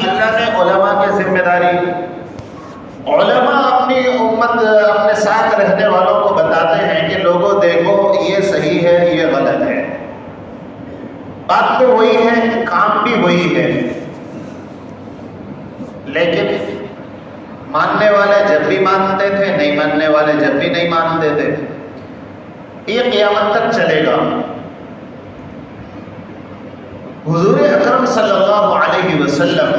اللہ نے علماء کی ذمہ داری، علماء اپنی امت اپنے ساتھ رہنے والوں کو بتاتے ہیں کہ لوگوں دیکھو یہ صحیح ہے یہ غلط ہے، بات تو وہی ہے کام بھی وہی ہے، لیکن ماننے والے جب بھی مانتے تھے، نہیں ماننے والے جب بھی نہیں مانتے تھے۔ یہ قیامت تک چلے گا۔ حضور اکرم صلی اللہ علیہ وسلم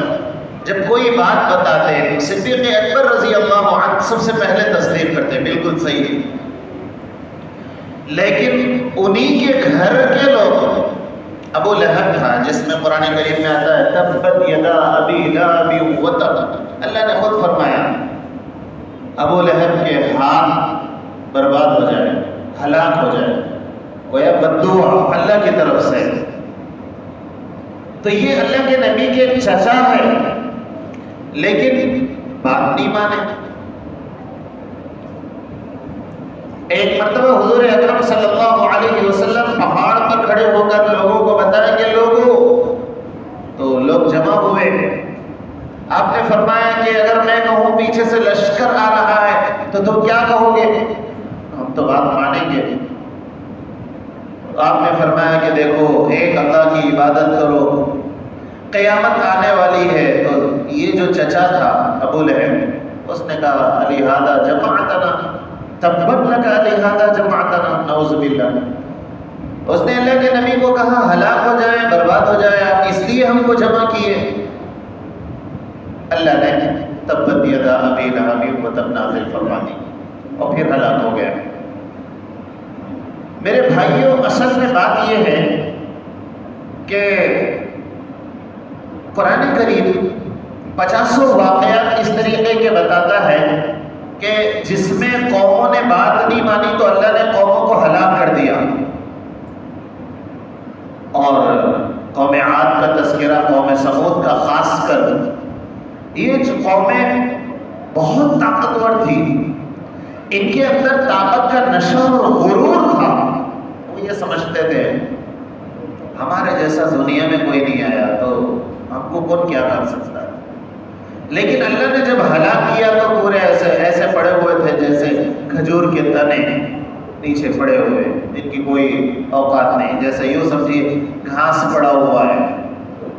جب کوئی بات بتاتے ہیں صدیق اکبر رضی اللہ عنہ سب سے پہلے تصدیق کرتے ہیں، بالکل صحیح، لیکن انہی کے گھر کے لوگ، ابو لہب تھا جس میں قرآن کریم میں آتا ہے تبت یدا ابی لہب وتب، اللہ نے خود فرمایا ابو لہب کے ہاتھ برباد ہو جائے، ہلاک ہو جائے، گویا بددعا اللہ کی طرف سے۔ تو یہ اللہ کے نبی کے چچا ہے لیکن بات نہیں مانے۔ ایک مرتبہ حضور اکرم صلی اللہ علیہ وسلم پہاڑ پر کھڑے ہو کر لوگوں کو بتائیں کہ لوگوں، تو لوگ جمع ہوئے، آپ نے فرمایا کہ اگر میں کہوں پیچھے سے لشکر آ رہا ہے تو تم کیا کہو گے؟ ہم تو بات مانیں گے۔ تو آپ نے فرمایا کہ دیکھو ایک اللہ کی عبادت کرو، قیامت آنے والی ہے۔ تو یہ جو چچا تھا ابو لہب، اس نے کہا لہذا جمعتنا، تبت لک لہذا جمعتنا، نعوذ باللہ۔ اس نے اللہ کے نبی کو کہا ہلاک ہو جائے، برباد ہو جائے، آپ اس لیے ہم کو جمع کیے۔ اللہ نے تبت یدا ابی لہب وتب نازل فرما دی اور پھر ہلاک ہو گیا۔ میرے بھائیوں، اصل میں بات یہ ہے کہ قرآن کریم 50 واقعات اس طریقے کے بتاتا ہے کہ جس میں قوموں نے بات نہیں مانی تو اللہ نے قوموں کو ہلاک کر دیا۔ اور قوم عاد کا تذکرہ، قوم ثمود کا خاص کر، یہ جو قومیں بہت طاقتور تھی، ان کے اندر طاقت کا نشہ اور غرور تھا۔ وہ یہ سمجھتے تھے ہمارے جیسا دنیا میں کوئی نہیں آیا تو ہم کو کون کیا کر سکتا ہے۔ لیکن اللہ نے جب ہلاک کیا تو پورے ایسے پڑے ہوئے تھے جیسے کھجور کے تنے نیچے پڑے ہوئے، ان کی کوئی اوقات نہیں، جیسے یوں سمجھیے گھاس پڑا ہوا ہے،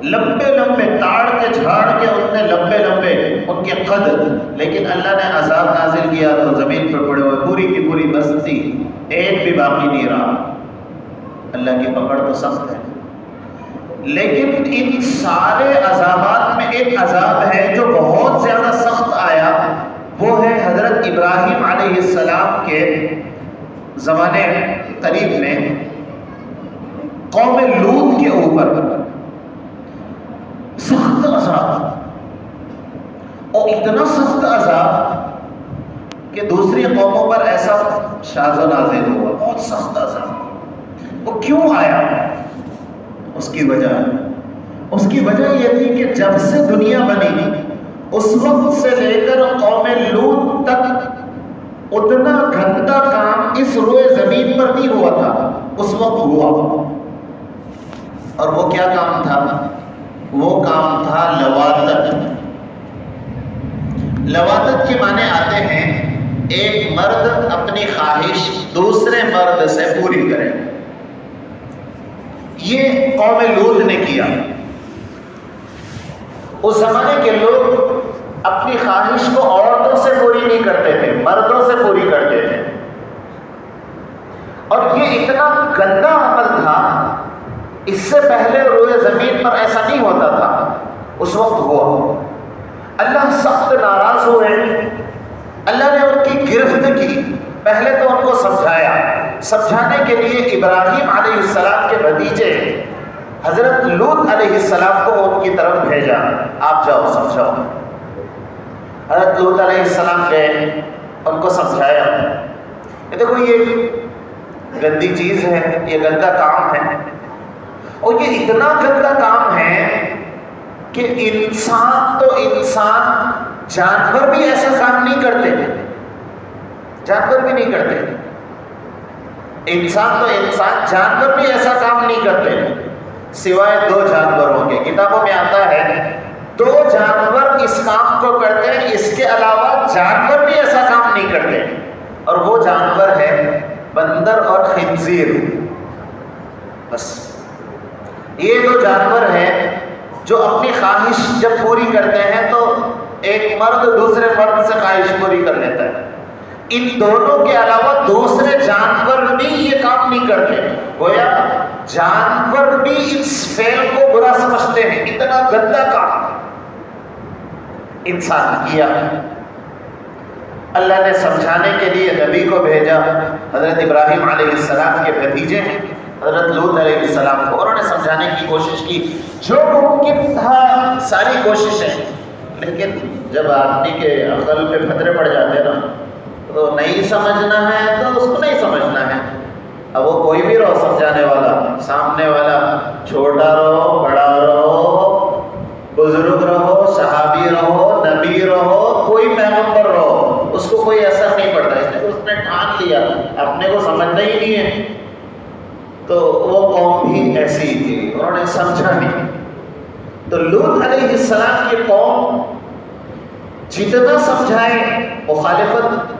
لمبے لمبے تاڑ کے جھاڑ کے اتنے لمبے لمبے ان کے قد، لیکن اللہ نے عذاب نازل کیا تو زمین پر پڑے ہوئے پوری کی پوری بستی، ایک بھی باقی نہیں رہا۔ اللہ کی پکڑ تو سخت ہے، لیکن ان سارے عذابات میں ایک عذاب ہے جو بہت زیادہ سخت آیا، وہ ہے حضرت ابراہیم علیہ السلام کے زمانے قریب میں قوم لوط کے اوپر سخت عذاب، اور اتنا سخت عذاب کہ دوسری قوموں پر ایسا شاذ و نازل ہوا، بہت سخت عذاب۔ وہ کیوں آیا؟ اس کی وجہ یہ تھی کہ جب سے دنیا بنی اس وقت سے لے کر قوم لوط تک اتنا گندا کام اس روئے زمین پر نہیں ہوا تھا، اس وقت ہوا۔ اور وہ کیا کام تھا؟ وہ کام تھا لواطت۔ لواطت کے معنی آتے ہیں ایک مرد اپنی خواہش دوسرے مرد سے پوری کرے۔ یہ قوم لوط نے کیا۔ اس زمانے کے لوگ اپنی خواہش کو عورتوں سے پوری نہیں کرتے تھے، مردوں سے پوری کرتے تھے، اور یہ اتنا گندا عمل تھا، اس سے پہلے روئے زمین پر ایسا نہیں ہوتا تھا، اس وقت ہوا۔ اللہ سخت ناراض ہوئے، اللہ نے ان کی گرفت کی۔ پہلے تو ان کو سمجھانے کے لیے ابراہیم علیہ السلام کے بھتیجے حضرت لوط علیہ السلام کو ان کی طرف بھیجا، آپ جاؤ سمجھاؤ۔ حضرت لوط علیہ السلام گئے، ان کو سمجھایا، یہ دیکھو یہ گندی چیز ہے، یہ گندا کام ہے، اور یہ اتنا گندا کام ہے کہ انسان تو انسان، جانور بھی ایسا کام نہیں کرتے، جانور بھی نہیں کرتے، انسان تو انسان، جانور بھی ایسا کام نہیں کرتے، سوائے 2 جانوروں کے۔ کتابوں میں آتا ہے دو جانور اس کام کو کرتے ہیں، اس کے علاوہ جانور بھی ایسا کام نہیں کرتے، اور وہ جانور ہے بندر اور خنزیر. بس یہ دو جانور ہیں جو اپنی خواہش جب پوری کرتے ہیں تو ایک مرد دوسرے مرد سے خواہش پوری کر لیتا ہے. ان دونوں کے علاوہ دوسرے جانور بھی یہ کام نہیں کرتے. گویا جانور بھی اس فعل کو برا سمجھتے ہیں. اتنا گندا کام انسان کیا. اللہ نے سمجھانے کے لیے نبی کو بھیجا، حضرت ابراہیم علیہ السلام کے بھتیجے ہیں حضرت لوط علیہ السلام کو. انہوں نے سمجھانے کی کوشش کی جو ممکن تھا، ساری کوششیں، لیکن جب آدمی کے عقل پہ پتھرے پڑ جاتے ہیں نا تو نہیں سمجھنا ہے تو اس کو نہیں سمجھنا ہے. اب وہ کوئی بھی رہو سمجھانے والا، سامنے والا چھوٹا رہو بڑا رہو، بزرگ رہو صحابی رہو نبی رہو کوئی پیغمبر رہو، اس کو کوئی اثر نہیں پڑتا. اس نے ٹھان لیا اپنے کو سمجھنا ہی نہیں ہے. تو وہ قوم بھی ایسی ہی تھی، انہوں نے سمجھا نہیں. تو لوط علیہ السلام کی قوم جتنا سمجھائے مخالفت.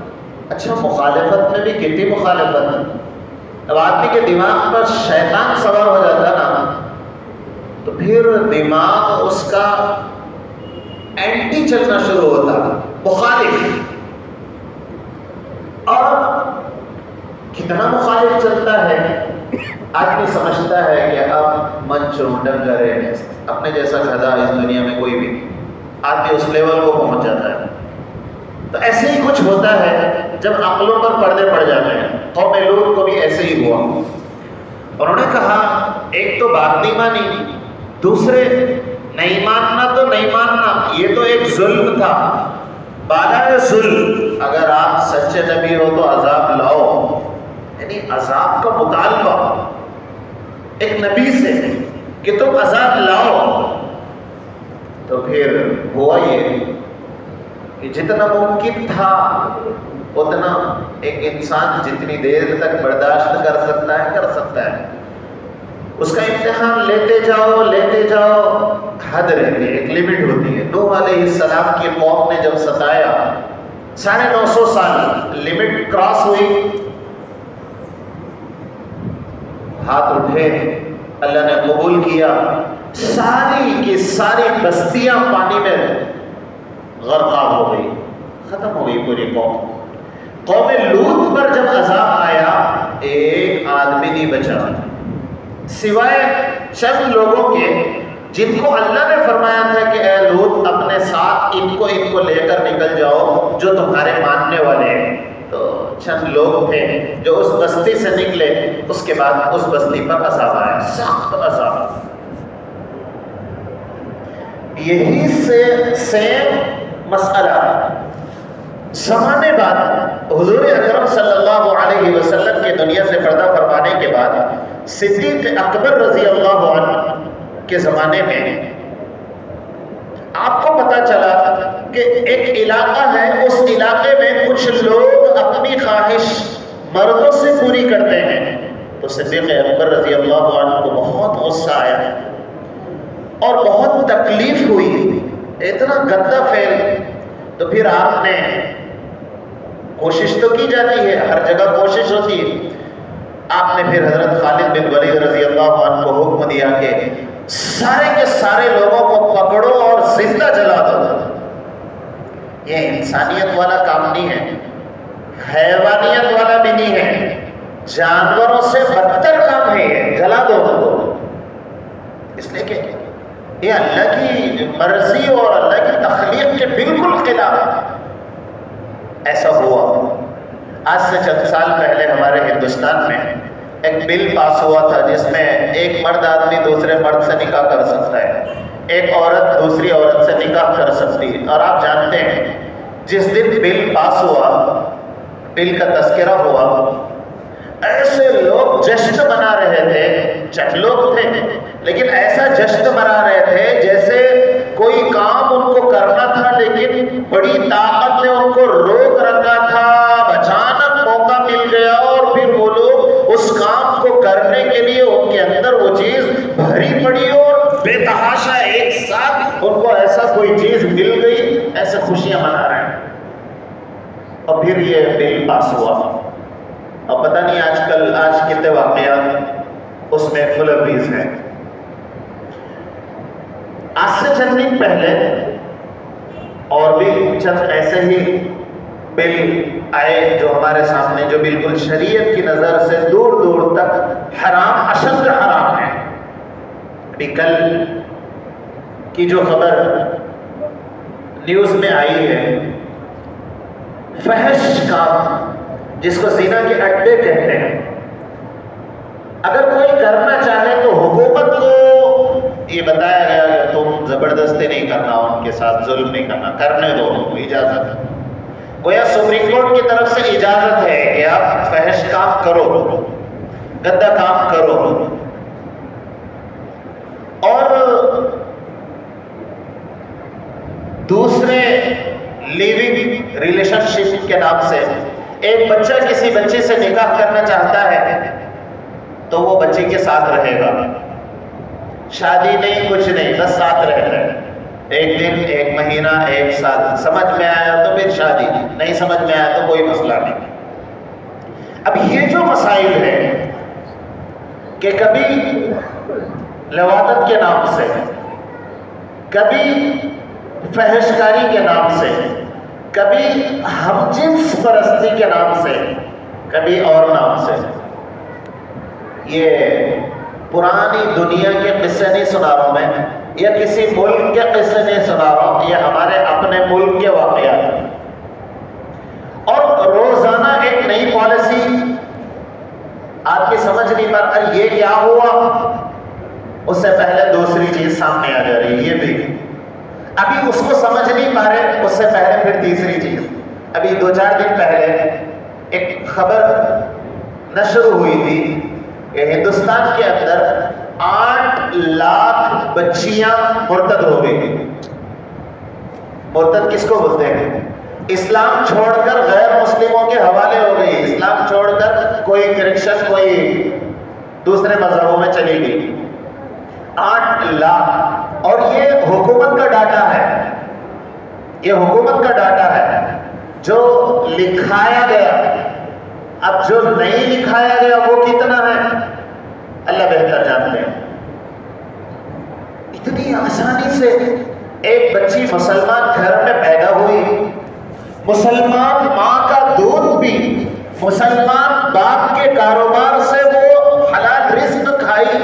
اچھا مخالفت میں بھی کتنی مخالفت ہے. اب آدمی کے دماغ پر شیطان سوار ہو جاتا نا تو پھر دماغ اس کا اینٹی چلنا شروع ہوتا، مخالف. اور کتنا مخالف چلتا ہے آدمی سمجھتا ہے کہ اب من چونڈن کرے، اپنے جیسا گدھا اس دنیا میں کوئی بھی. آدمی اس لیول کو پہنچ جاتا ہے. تو ایسے ہی کچھ ہوتا ہے جب عقلوں پر پردے پڑ جاتے ہیں. قوم لوط کو بھی ایسے ہی ہوا. انہوں نے کہا ایک تو بات نہیں مانی، دوسرے نہیں ماننا تو نہیں ماننا، یہ تو ایک ظلم تھا. بالائے ظلم اگر آپ سچے نبی ہو تو عذاب لاؤ، یعنی عذاب کا مطالبہ ایک نبی سے کہ تم عذاب لاؤ. تو پھر ہوا یہ کہ جتنا ممکن تھا اتنا ایک انسان جتنی دیر تک برداشت کر سکتا ہے. اس کا امتحان لیتے جاؤ، حد رہتی ہے، ایک لمٹ ہوتی ہے. نوح علیہ السلام کی قوم نے جب ستایا 950 سال، لمٹ کراس ہوئی، ہاتھ اٹھے، اللہ نے قبول کیا. ساری کی ساری بستیاں پانی میں غرقاب ہو گئی، ختم ہو گئی پوری قوم. قوم لوط پر جب عذاب آیا ایک آدمی نہیں بچا سوائے چند لوگوں کے جن کو اللہ نے فرمایا تھا کہ اے لوط اپنے ساتھ ان کو لے کر نکل جاؤ جو تمہارے ماننے والے ہیں. تو چند لوگ تھے جو اس بستی سے نکلے. اس کے بعد اس بستی پر عذاب آیا، سخت عذاب. یہی سے سیم مسئلہ زمانے بعد حضور اکرم صلی اللہ علیہ وسلم کے دنیا سے پردہ فرمانے کے بعد صدیق اکبر رضی اللہ عنہ کے زمانے میں آپ کو پتہ چلا کہ ایک علاقہ ہے، اس علاقے میں کچھ لوگ اپنی خواہش مردوں سے پوری کرتے ہیں. تو صدیق اکبر رضی اللہ عنہ کو بہت غصہ آیا اور بہت تکلیف ہوئی، اتنا گندا فعل. تو پھر آپ نے کوشش تو کی جاتی ہے، ہر جگہ کوشش ہوتی ہے. آپ نے پھر حضرت خالد بن ولید رضی اللہ عنہ کو حکم دیا کہ سارے کے سارے لوگوں کو پکڑو اور زندہ جلا دو. یہ انسانیت والا کام نہیں ہے، حیوانیت والا بھی نہیں ہے، جانوروں سے بدتر کام ہے یہ، جلا دو. اس لیے کہ یہ اللہ کی مرضی اور اللہ کی تخلیق کے بالکل خلاف ایسا ہوا. آج سے چند سال پہلے ہمارے ہندوستان میں ایک بل پاس ہوا تھا جس میں ایک مرد آدمی دوسرے مرد سے نکاح کر سکتا ہے، ایک عورت دوسری عورت سے نکاح کر سکتی ہے. اور آپ جانتے ہیں جس دن بل پاس ہوا، بل کا تذکرہ ہوا، ایسے لوگ جشن منا رہے تھے، چند لوگ تھے لیکن ایسا جشن منا رہے تھے جیسے کوئی کام ان کو کرنا تھا لیکن بڑی طاقت نے ان کو روک رکھا تھا. اچانک موقع مل گیا اور پھر وہ لوگ اس کام کو کرنے کے لیے ان کے اندر وہ چیز بھری پڑی اور بے تحاشا ایک ساتھ ان کو ایسا کوئی چیز مل گئی، ایسے خوشیاں منا رہے ہیں. اور پھر یہ بل پاس ہوا، اور پتہ نہیں آج کتنے واقعات اس میں فلپیز ہیں. آج سے چند دن پہلے اور بھی چند ایسے ہی بل آئے جو ہمارے سامنے، جو بالکل شریعت کی نظر سے دور دور تک حرام، اشد حرام ہے. ابھی کل کی جو خبر نیوز میں آئی ہے، فحش کام جس کو زنا کے اڈے کہتے ہیں، اگر کوئی کرنا چاہے تو حکومت کو یہ بتایا گیا کہ تم زبردستی نہیں کرنا، ان کے ساتھ ظلم نہیں کرنا، کرنے دو، ان کو اجازت ہے. گویا سپریم کورٹ کی طرف سے اجازت ہے کہ آپ فحش کام کرو، گندا کام کرو. اور دوسرے لیونگ ریلیشن شپ کے نام سے ایک بچہ کسی بچے سے نکاح کرنا چاہتا ہے تو وہ بچے کے ساتھ رہے گا. شادی نہیں، کچھ نہیں، بس ساتھ رہتا ہے. ایک دن، ایک مہینہ، ایک سال، سمجھ میں آیا تو پھر شادی، نہیں سمجھ میں آیا تو کوئی مسئلہ نہیں. اب یہ جو مسائل ہیں کہ کبھی لواطت کے نام سے، کبھی فحش کاری کے نام سے، کبھی ہم جنس پرستی کے نام سے، کبھی اور نام سے، یہ پرانی دنیا کے قصے نہیں سنا رہا ہوں میں، یا کسی ملک کے قصے نہیں سنا رہا ہوں، یہ ہمارے اپنے ملک کے واقعات ہیں. اور روزانہ ایک نئی پالیسی آپ کی سمجھ نہیں پا رہا یہ کیا ہوا، اس سے پہلے دوسری چیز سامنے آ جا رہی ہے. یہ بھی ابھی اس کو سمجھ نہیں پا رہے، اس سے پہلے پھر تیسری چیز. ابھی 2-4 دن پہلے ایک خبر نشر ہوئی تھی کہ ہندوستان کے اندر 8 لاکھ بچیاں مرتد ہو گئی. مرتد کس کو بولتے ہیں؟ اسلام چھوڑ کر غیر مسلموں کے حوالے ہو گئی، اسلام چھوڑ کر کوئی کرسچن، کوئی دوسرے مذہبوں میں چلی گئی. 8 لاکھ. اور یہ حکومت کا ڈاٹا ہے، یہ حکومت کا ڈاٹا ہے جو لکھایا گیا. اب جو نہیں لکھایا گیا وہ کتنا ہے اللہ بہتر جانتے ہیں. اتنی آسانی سے ایک بچی مسلمان گھر میں پیدا ہوئی، مسلمان ماں کا دودھ پی، مسلمان باپ کے کاروبار سے وہ حلال رزق کھائی،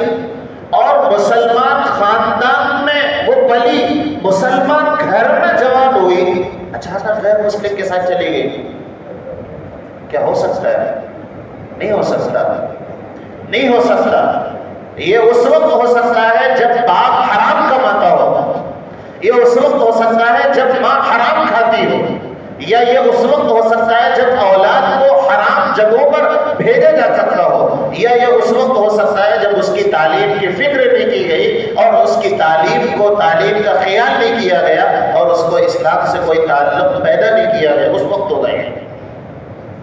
اور مسلمان خاندان میں وہ پلی، مسلمان گھر میں جوان ہوئی، اچانک غیر مسلم کے ساتھ چلی گئی. کیا ہو سکتا ہے؟ نہیں ہو سکتا، نہیں ہو سکتا. یہ اس وقت ہو سکتا ہے جب باپ حرام کماتا ہو، یہ اس وقت ہو سکتا ہے جب ماں حرام کھاتی ہو، یا یہ اس وقت ہو سکتا ہے جب اولاد کو حرام جگہوں پر بھیجا جا سکتا ہو، یا یہ اس وقت ہو سکتا ہے جب اس کی تعلیم کی فکر نہیں کی گئی اور اس کی تعلیم کا خیال نہیں کیا گیا اور اس کو اسلام سے کوئی تعلق پیدا نہیں کیا گیا، اس وقت ہو گئے.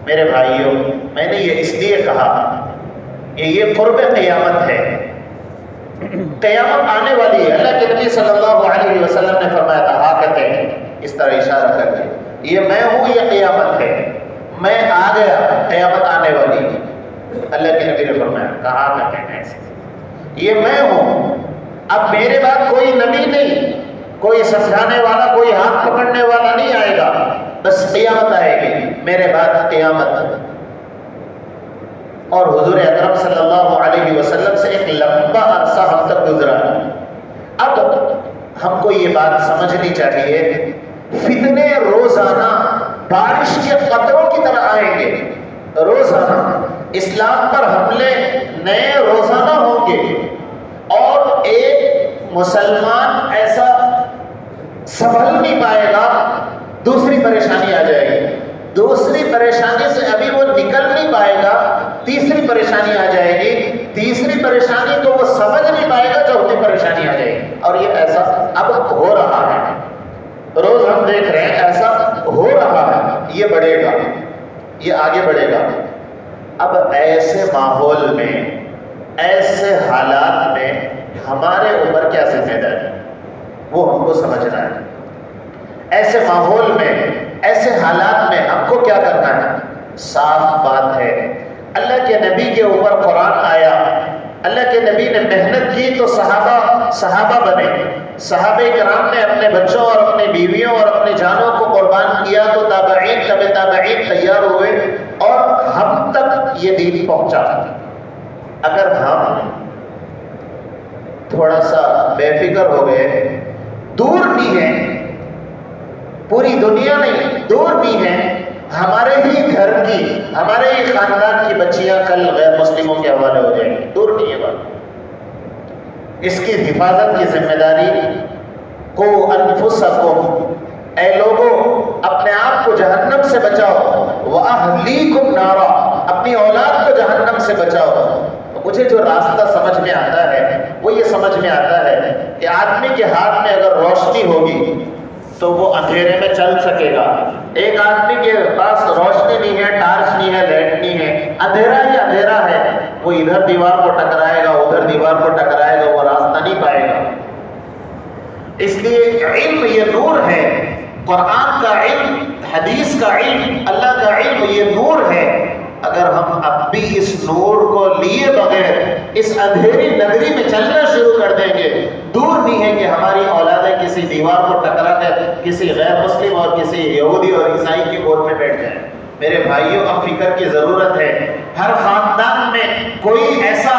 میرے بھائیوں، میں نے یہ اس لیے کہا کہ یہ قرب قیامت ہے، قیامت آنے والی ہے. اللہ کے نبی صلی اللہ علیہ وسلم نے فرمایا تھا حاکت ہے، اس طرح اشارہ کر کے، یہ میں ہوں، یہ قیامت ہے، میں آ گیا، قیامت آنے والی ہے. اللہ کے نبی نے فرمایا کہا کرتے ہیں ایسے، یہ میں ہوں، اب میرے بعد کوئی نبی نہیں، کوئی سمجھانے والا، کوئی ہاتھ پکڑنے والا نہیں آئے گا، بس قیامت آئے گی، میرے بعد قیامت. اور حضور اکرم صلی اللہ علیہ وسلم سے ایک لمبا عرصہ ہم تک گزرا. اب ہم کو یہ بات سمجھنی چاہیے، فتنے روزانہ بارش کے قطروں کی طرح آئیں گے، روزانہ اسلام پر حملے نئے روزانہ ہوں گے، اور ایک مسلمان ایسا سنبھل نہیں پائے گا، دوسری پریشانی آ جائے گی، دوسری پریشانی سے ابھی وہ نکل نہیں پائے گا، تیسری پریشانی آ جائے گی، تیسری پریشانی تو وہ سمجھ نہیں پائے گا، چوتھی پریشانی آ جائے گی. اور یہ ایسا اب ہو رہا ہے، روز ہم دیکھ رہے ہیں ایسا ہو رہا ہے، یہ بڑھے گا، یہ آگے بڑھے گا. اب ایسے ماحول میں، ایسے حالات میں ہمارے اوپر کیا ذمہ داری، وہ ہم کو سمجھنا ہے. ماحول میں، ایسے حالات میں ہم کو کیا کرنا ہے؟ صاف بات ہے، اللہ کے نبی کے اوپر قرآن آیا، اللہ کے نبی نے محنت کی تو صحابہ بنے، صحابہ کرام نے اپنے بچوں اور اپنی بیویوں اور اپنی جانوں کو قربان کیا تو تابعین تبع تابعین تیار ہوئے اور ہم تک یہ دین پہنچا۔ اگر ہم تھوڑا سا بے فکر ہو گئے، دور بھی ہیں، پوری دنیا نہیں، دور بھی ہیں، ہمارے ہی گھر کی، ہمارے ہی خاندان کی بچیاں کل غیر مسلموں کے حوالے ہو جائیں گی، دور نہیں ہے بات۔ اس کی حفاظت کی ذمہ داری کو انفسکم، اے لوگوں اپنے آپ کو جہنم سے بچاؤ، وَأَهْلِيكُمْ نَارًا، اپنی اولاد کو جہنم سے بچاؤ۔ مجھے جو راستہ سمجھ میں آتا ہے وہ یہ سمجھ میں آتا ہے کہ آدمی کے ہاتھ میں اگر روشنی ہوگی تو وہ اندھیرے میں چل سکے گا۔ ایک آدمی کے پاس روشنی نہیں ہے، ٹارچ نہیں ہے، لائٹ نہیں ہے، اندھیرا ہی اندھیرا ہے، وہ ادھر دیوار کو ٹکرائے گا، ادھر دیوار کو ٹکرائے گا، وہ راستہ نہیں پائے گا۔ اس لیے علم یہ نور ہے، قرآن کا علم، حدیث کا علم، اللہ کا علم یہ نور ہے۔ اگر ہم اب بھی اس نور کو لیے بغیر اس اندھیری نگری میں چلنا شروع کر دیں گے، دور نہیں ہے کہ ہماری اولادیں کسی دیوار کو ٹکرا کر کسی غیر مسلم اور کسی یہودی اور عیسائی کی گود میں بیٹھ جائیں۔ میرے بھائیوں، اب فکر کی ضرورت ہے۔ ہر خاندان میں کوئی ایسا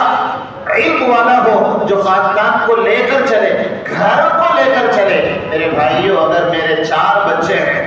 علم والا ہو جو خاندان کو لے کر چلے، گھر کو لے کر چلے۔ میرے بھائیوں، اگر میرے 4 بچے ہیں،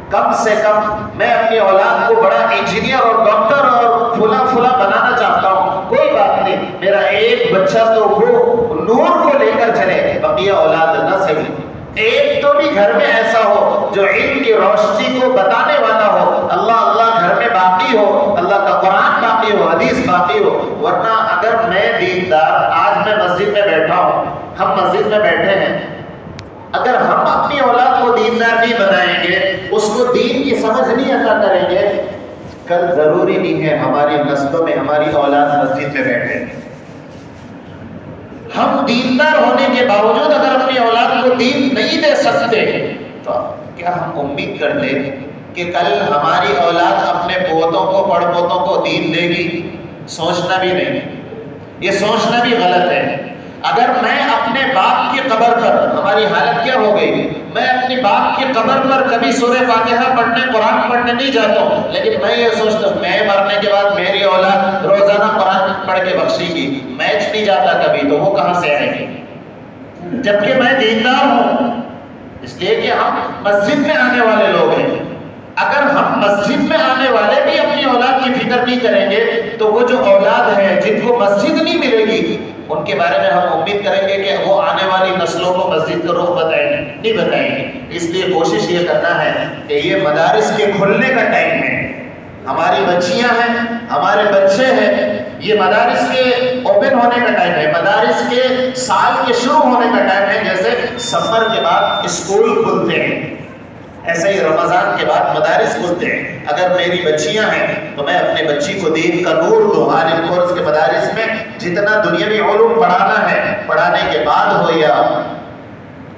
کم سے کم میں اپنی اولاد کو بڑا انجینئر اور ڈاکٹر اور فلاں بنانا چاہتا ہوں، کوئی بات نہیں، میرا ایک بچہ تو وہ نور کو لے کر چلے، بقیہ اولاد نہ صحیح، ایک تو بھی گھر میں ایسا ہو جو علم کی روشنی کو بتانے والا ہو، اللہ اللہ گھر میں باقی ہو، اللہ کا قرآن باقی ہو، حدیث باقی ہو۔ ورنہ اگر میں دیندار، آج میں مسجد میں بیٹھا ہوں، ہم مسجد میں بیٹھے ہیں، اگر ہم اپنی اولاد کو دیندار نہیں بنائیں گے، اس کو دین کی سمجھ نہیں عطا کریں گے، کل ضروری نہیں ہے ہماری نسلوں میں ہماری اولاد مسجد میں بیٹھے۔ ہم دیندار ہونے کے باوجود اگر اپنی اولاد کو دین نہیں دے سکتے تو کیا ہم امید کرتے کہ کل ہماری اولاد اپنے پوتوں کو، پڑ پوتوں کو دین دے گی؟ سوچنا بھی نہیں، یہ سوچنا بھی غلط ہے۔ اگر میں اپنے باپ کی قبر پر، ہماری حالت کیا ہو گئی، میں اپنی باپ کی قبر پر کبھی سورہ فاتحہ پڑھنے، قرآن پڑھنے نہیں جاتا ہوں، لیکن میں یہ سوچتا ہوں میں مرنے کے بعد میری اولاد روزانہ قرآن پڑھ کے بخشے گی، میچ نہیں جاتا کبھی، تو وہ کہاں سے آئے گی؟ جبکہ میں دیندار ہوں، اس لیے کہ ہم مسجد میں آنے والے لوگ ہیں۔ اگر ہم مسجد میں آنے والے بھی اپنی اولاد کی فکر نہیں کریں گے تو وہ جو اولاد ہے جن کو مسجد نہیں ملے گی، ان کے بارے میں ہم امید کریں گے کہ وہ آنے والی نسلوں کو مسجد کا رخ بتائیں گے؟ نہیں بتائیں گے۔ اس لیے کوشش یہ کرنا ہے کہ یہ مدارس کے کھلنے کا ٹائم ہے، ہماری بچیاں ہیں، ہمارے بچے ہیں، یہ مدارس کے اوپن ہونے کا ٹائم ہے، مدارس کے سال کے شروع ہونے کا ٹائم ہے۔ جیسے سمر کے بعد اسکول کھلتے ہیں، ایسے ہی رمضان کے بعد مدارس کھلتے ہیں۔ اگر میری بچیاں ہیں تو میں اپنے بچی کو دین کا نور دوں۔ عالم کورس کے مدارس میں جتنا دنیاوی علوم پڑھانا ہے، پڑھانے کے بعد ہو یا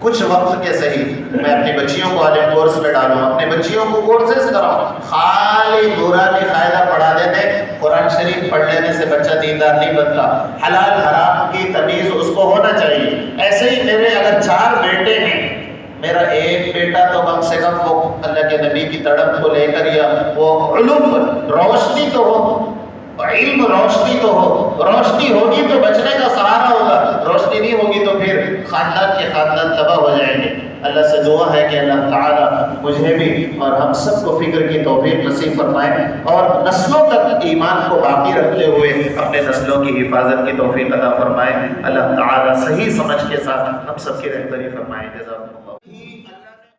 کچھ وقت کے صحیح، میں اپنی بچیوں کو عالم کورس میں ڈالوں، اپنے بچیوں کو کورسز کراؤں۔ خالی نورانی قاعدہ پڑھا دینے، قرآن شریف پڑھ لینے سے بچہ دیندار نہیں بنتا۔ حلال حرام کی تمیز اس کو ہونا چاہیے۔ ایسے ہی میرے اگر 4 بیٹے ہیں، میرا ایک بیٹا تو کم سے کم وہ اللہ کے نبی کی تڑپ کو لے کر یا وہ علم روشنی تو ہو، علم روشنی تو ہو، روشنی ہوگی تو بچنے کا سہارا ہوگا، روشنی نہیں ہوگی تو پھر خاندان کے خاندان تباہ ہو جائیں گے۔ اللہ سے دعا ہے کہ اللہ تعالیٰ مجھے بھی اور ہم سب کو فکر کی توفیق نصیب فرمائے اور نسلوں تک ایمان کو باقی رکھتے ہوئے اپنے نسلوں کی حفاظت کی توفیق عطا فرمائے۔ اللہ تعالیٰ صحیح سمجھ کے ساتھ ہم سب کی رہبری فرمائے۔ جزاکم اللہ۔